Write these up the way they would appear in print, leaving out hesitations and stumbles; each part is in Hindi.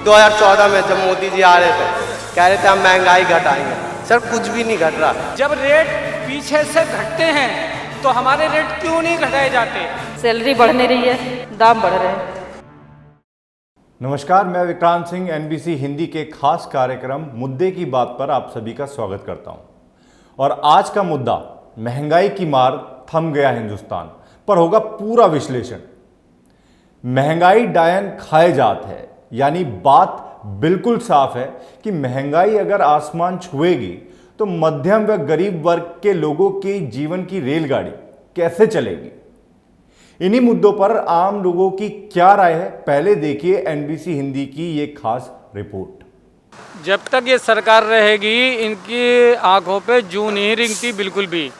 2014 में जब मोदी जी आ रहे थे, कह रहे थे हम महंगाई घटाएंगे। सर कुछ भी नहीं घट रहा। जब रेट पीछे से घटते हैं तो हमारे रेट क्यों नहीं घटाए जाते? सैलरी बढ़ नहीं रही है, दाम बढ़ रहे हैं। नमस्कार, मैं विक्रांत सिंह एनबीसी हिंदी के खास कार्यक्रम मुद्दे की बात पर आप सभी का स्वागत करता हूं। और आज का मुद्दा महंगाई की मार थम गया हिंदुस्तान पर होगा पूरा विश्लेषण। महंगाई डायन खाए जात है, यानी बात बिल्कुल साफ है कि महंगाई अगर आसमान छुएगी तो मध्यम व गरीब वर्ग के लोगों के जीवन की रेलगाड़ी कैसे चलेगी। इन्हीं मुद्दों पर आम लोगों की क्या राय है, पहले देखिए एनबीसी हिंदी की ये खास रिपोर्ट। जब तक ये सरकार रहेगी इनकी आंखों पे जूं नहीं रिंगती बिल्कुल भी,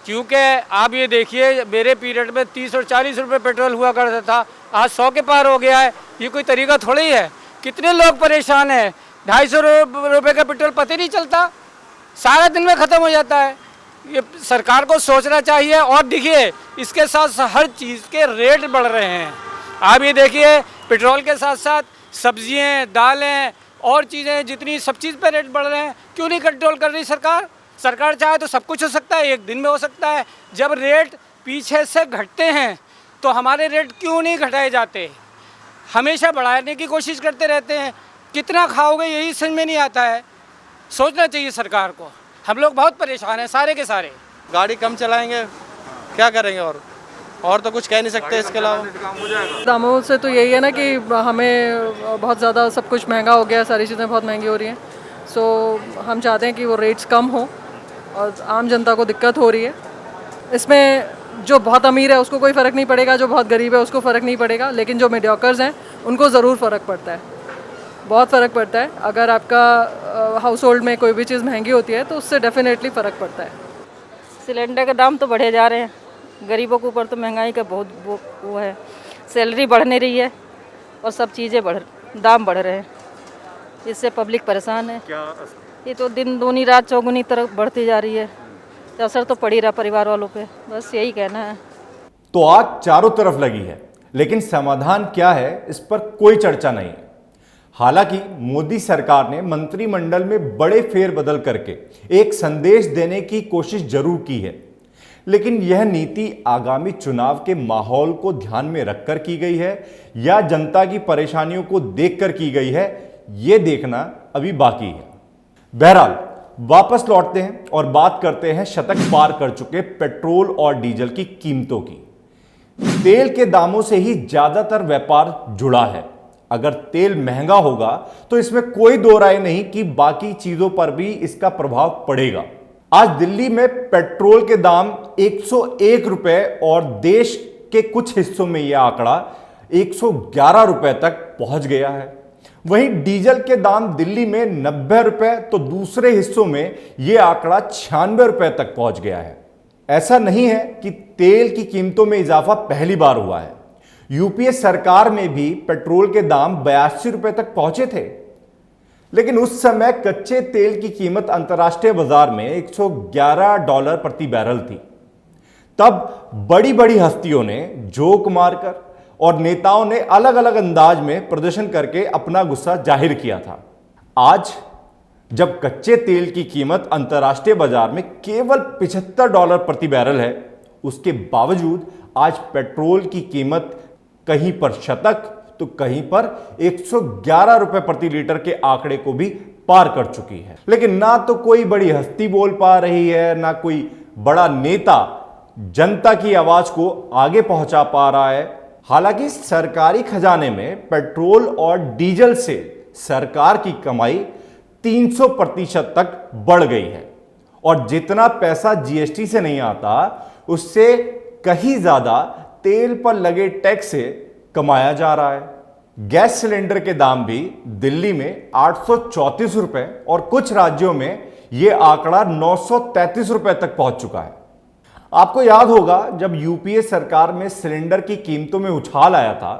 क्योंकि आप ये देखिए मेरे पीरियड में 30 और 40 रुपए पेट्रोल हुआ करता था, आज 100 के पार हो गया है। ये कोई तरीका थोड़ी है। कितने लोग परेशान हैं। 250 रुपये का पेट्रोल पता ही नहीं चलता, सारा दिन में ख़त्म हो जाता है। ये सरकार को सोचना चाहिए। और देखिए इसके साथ हर चीज़ के रेट बढ़ रहे हैं। आप ये देखिए पेट्रोल के साथ साथ सब्जियां, दालें और चीज़ें जितनी सब चीज़ पे रेट बढ़ रहे हैं। क्यों नहीं कंट्रोल कर रही सरकार? सरकार चाहे तो सब कुछ हो सकता है, एक दिन में हो सकता है। जब रेट पीछे से घटते हैं तो हमारे रेट क्यों नहीं घटाए जाते? हमेशा बढ़ाने की कोशिश करते रहते हैं। कितना खाओगे यही समझ में नहीं आता है। सोचना चाहिए सरकार को। हम लोग बहुत परेशान हैं सारे के सारे। गाड़ी कम चलाएंगे, क्या करेंगे? और तो कुछ कह नहीं सकते इसके अलावा। दामों से तो यही है ना कि हमें बहुत ज़्यादा सब कुछ महंगा हो गया, सारी चीज़ें बहुत महंगी हो रही हैं। सो हम चाहते हैं कि वो रेट्स कम हो और आम जनता को दिक्कत हो रही है। इसमें जो बहुत अमीर है उसको कोई फ़र्क नहीं पड़ेगा, जो बहुत गरीब है उसको फ़र्क नहीं पड़ेगा, लेकिन जो मीडियोकर्स हैं उनको ज़रूर फ़र्क पड़ता है, बहुत फ़र्क पड़ता है। अगर आपका हाउस होल्ड में कोई भी चीज़ महंगी होती है तो उससे डेफिनेटली फ़र्क पड़ता है। सिलेंडर के दाम तो बढ़े जा रहे हैं, गरीबों के ऊपर तो महंगाई का बहुत वो है। सैलरी बढ़ नहीं रही है और सब चीज़ें दाम बढ़ रहे हैं, इससे पब्लिक परेशान है। ये तो दिन दूनी रात चौगुनी तरफ बढ़ती जा रही है, तो असर तो पड़ ही रहा परिवार वालों पे। बस यही कहना है। तो आग चारों तरफ लगी है, लेकिन समाधान क्या है इस पर कोई चर्चा नहीं है। हालांकि मोदी सरकार ने मंत्रिमंडल में बड़े फेरबदल करके एक संदेश देने की कोशिश जरूर की है, लेकिन यह नीति आगामी चुनाव के माहौल को ध्यान में रखकर की गई है या जनता की परेशानियों को देखकर की गई है, यह देखना अभी बाकी है। बहरहाल वापस लौटते हैं और बात करते हैं शतक पार कर चुके पेट्रोल और डीजल की कीमतों की। तेल के दामों से ही ज्यादातर व्यापार जुड़ा है। अगर तेल महंगा होगा तो इसमें कोई दो राय नहीं कि बाकी चीजों पर भी इसका प्रभाव पड़ेगा। आज दिल्ली में पेट्रोल के दाम 101 रुपए और देश के कुछ हिस्सों में यह आंकड़ा 111 रुपए तक पहुंच गया है। वहीं डीजल के दाम दिल्ली में 90 रुपए तो दूसरे हिस्सों में यह आंकड़ा 96 रुपए तक पहुंच गया है। ऐसा नहीं है कि तेल की कीमतों में इजाफा पहली बार हुआ है। यूपीए सरकार में भी पेट्रोल के दाम 82 रुपए तक पहुंचे थे, लेकिन उस समय कच्चे तेल की कीमत अंतर्राष्ट्रीय बाजार में $111 प्रति बैरल थी। तब बड़ी बड़ी हस्तियों ने जोक मारकर और नेताओं ने अलग अलग अंदाज में प्रदर्शन करके अपना गुस्सा जाहिर किया था। आज जब कच्चे तेल की कीमत अंतर्राष्ट्रीय बाजार में केवल $75 प्रति बैरल है, उसके बावजूद आज पेट्रोल की कीमत कहीं पर शतक तो कहीं पर 111 रुपए प्रति लीटर के आंकड़े को भी पार कर चुकी है। लेकिन ना तो कोई बड़ी हस्ती बोल पा रही है, ना कोई बड़ा नेता जनता की आवाज को आगे पहुंचा पा रहा है। हालांकि सरकारी खजाने में पेट्रोल और डीजल से सरकार की कमाई 300% तक बढ़ गई है और जितना पैसा जीएसटी से नहीं आता उससे कहीं ज्यादा तेल पर लगे टैक्स से कमाया जा रहा है। गैस सिलेंडर के दाम भी दिल्ली में 834 रुपए और कुछ राज्यों में यह आंकड़ा 933 रुपए तक पहुंच चुका है। आपको याद होगा जब यूपीए सरकार में सिलेंडर की कीमतों में उछाल आया था,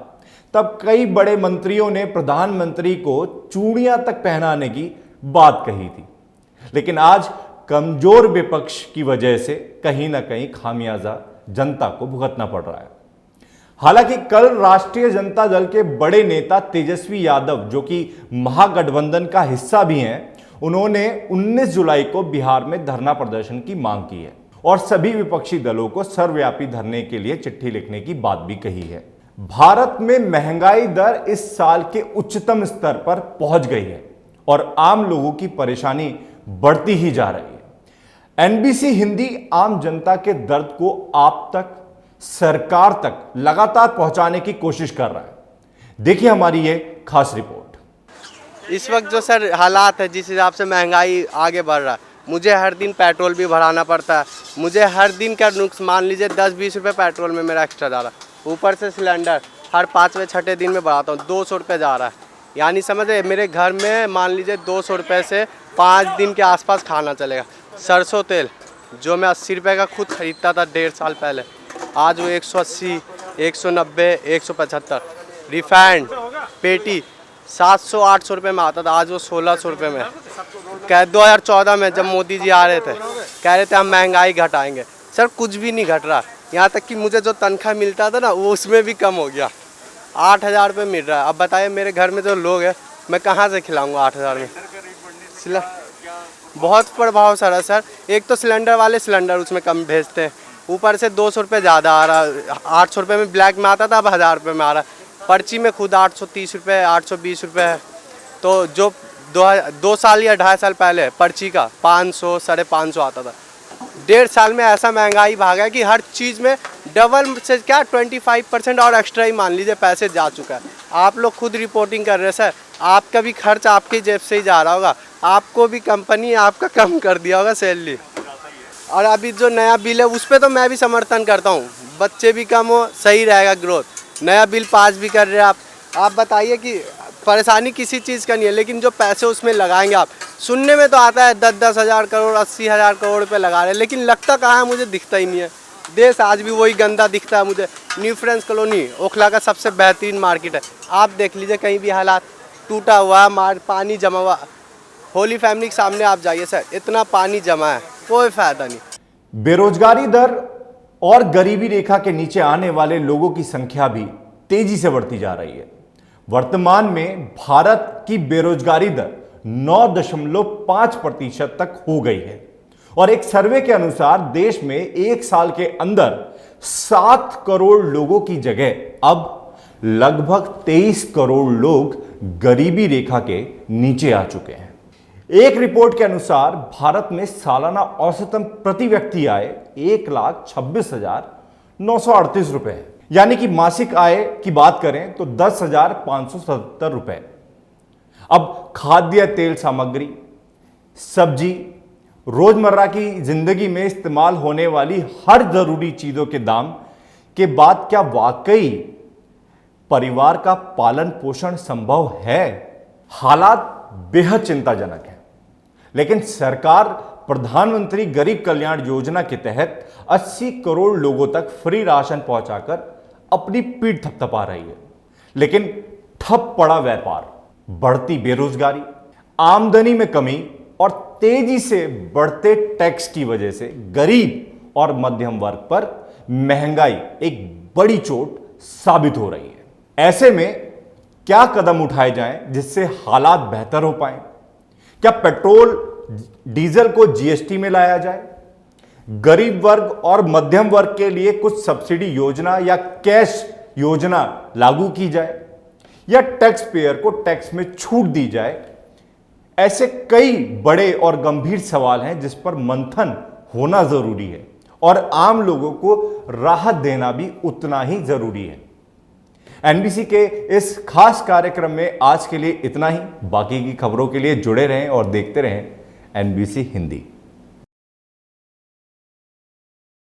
तब कई बड़े मंत्रियों ने प्रधानमंत्री को चूड़ियां तक पहनाने की बात कही थी। लेकिन आज कमजोर विपक्ष की वजह से कहीं ना कहीं खामियाजा जनता को भुगतना पड़ रहा है। हालांकि कल राष्ट्रीय जनता दल के बड़े नेता तेजस्वी यादव, जो कि महागठबंधन का हिस्सा भी हैं, उन्होंने 19 जुलाई को बिहार में धरना प्रदर्शन की मांग की है और सभी विपक्षी दलों को सर्वव्यापी धरने के लिए चिट्ठी लिखने की बात भी कही है। भारत में महंगाई दर इस साल के उच्चतम स्तर पर पहुंच गई है और आम लोगों की परेशानी बढ़ती ही जा रही है। एनबीसी हिंदी आम जनता के दर्द को आप तक, सरकार तक लगातार पहुंचाने की कोशिश कर रहा है। देखिए हमारी ये खास रिपोर्ट। इस वक्त जो सर हालात है, जिस हिसाब से महंगाई आगे बढ़ रहा है, मुझे हर दिन पेट्रोल भी भराना पड़ता है। मुझे हर दिन का नुकसान, मान लीजिए 10-20 रुपये पेट्रोल में मेरा एक्स्ट्रा जा रहा है। ऊपर से सिलेंडर हर 5वें-6ठे दिन में बढ़ाता हूँ, 200 रुपये जा रहा है। यानी समझ रहे, मेरे घर में मान लीजिए 200 रुपये से 5 दिन के आसपास खाना चलेगा। सरसों तेल जो मैं 80 रुपये का खुद खरीदता था 1.5 साल पहले, आज वो 180, 190, 175। रिफाइंड पेटी 700-800 रुपये में आता था, आज वो 1600 रुपये में। 2014 में जब मोदी जी आ रहे थे, कह रहे थे हम महंगाई घटाएंगे। सर कुछ भी नहीं घट रहा। यहाँ तक कि मुझे जो तनख्वाह मिलता था ना, वो उसमें भी कम हो गया। 8,000 रुपये मिल रहा है। अब बताइए मेरे घर में जो लोग हैं, मैं कहाँ से खिलाऊँगा 8,000 में। बहुत प्रभाव सर है सर। एक तो सिलेंडर वाले सिलेंडर उसमें कम भेजते हैं, ऊपर से 200 रुपये ज़्यादा आ रहा है। 800 रुपये में ब्लैक में आता था, अब 1000 रुपये में आ रहा है। पर्ची में खुद 830 रुपये, 820 रुपये है। तो जो 2 साल या 2.5 साल पहले पर्ची का 500, 550 आता था, 1.5 साल में ऐसा महंगाई भागा है कि हर चीज़ में डबल से क्या 25% और एक्स्ट्रा ही मान लीजिए पैसे जा चुका है। आप लोग खुद रिपोर्टिंग कर रहे हैं सर, आपका भी खर्च आपकी जेब से ही जा रहा होगा। आपको भी कंपनी आपका कम कर दिया होगा सैलरी। और अभी जो नया बिल है उस पर तो मैं भी समर्थन करता हूँ, बच्चे भी कम हो, सही रहेगा ग्रोथ। नया बिल पास भी कर रहे हैं आप बताइए कि परेशानी किसी चीज़ का नहीं है, लेकिन जो पैसे उसमें लगाएंगे आप, सुनने में तो आता है 10-10 हज़ार करोड़, 80,000 करोड़ रुपये लगा रहे हैं, लेकिन लगता कहाँ है, मुझे दिखता ही नहीं है। देश आज भी वही गंदा दिखता है मुझे। न्यू फ्रेंड्स कॉलोनी ओखला का सबसे बेहतरीन मार्केट है, आप देख लीजिए कहीं भी हालात टूटा हुआ है, पानी जमा हुआ। होली फैमिली के सामने आप जाइए सर, इतना पानी जमा है, कोई फायदा नहीं। बेरोजगारी दर और गरीबी रेखा के नीचे आने वाले लोगों की संख्या भी तेजी से बढ़ती जा रही है। वर्तमान में भारत की बेरोजगारी दर 9.5% तक हो गई है और एक सर्वे के अनुसार देश में 1 साल के अंदर 7 करोड़ लोगों की जगह अब लगभग 23 करोड़ लोग गरीबी रेखा के नीचे आ चुके हैं। एक रिपोर्ट के अनुसार भारत में सालाना औसतन प्रति व्यक्ति आय 1,26,938 रुपए है, यानी कि मासिक आय की बात करें तो 10,577 रुपए। अब खाद्य तेल सामग्री, सब्जी, रोजमर्रा की जिंदगी में इस्तेमाल होने वाली हर जरूरी चीजों के दाम के बाद क्या वाकई परिवार का पालन पोषण संभव है? हालात बेहद चिंताजनक है, लेकिन सरकार प्रधानमंत्री गरीब कल्याण योजना के तहत 80 करोड़ लोगों तक फ्री राशन पहुंचाकर अपनी पीठ थपथपा रही है। लेकिन ठप पड़ा व्यापार, बढ़ती बेरोजगारी, आमदनी में कमी और तेजी से बढ़ते टैक्स की वजह से गरीब और मध्यम वर्ग पर महंगाई एक बड़ी चोट साबित हो रही है। ऐसे में क्या कदम उठाए जाएं जिससे हालात बेहतर हो पाए? क्या पेट्रोल डीजल को जीएसटी में लाया जाए? गरीब वर्ग और मध्यम वर्ग के लिए कुछ सब्सिडी योजना या कैश योजना लागू की जाए या टैक्स पेयर को टैक्स में छूट दी जाए? ऐसे कई बड़े और गंभीर सवाल हैं जिस पर मंथन होना जरूरी है और आम लोगों को राहत देना भी उतना ही जरूरी है। एनबीसी के इस खास कार्यक्रम में आज के लिए इतना ही। बाकी की खबरों के लिए जुड़े रहें और देखते रहें एनबीसी हिंदी।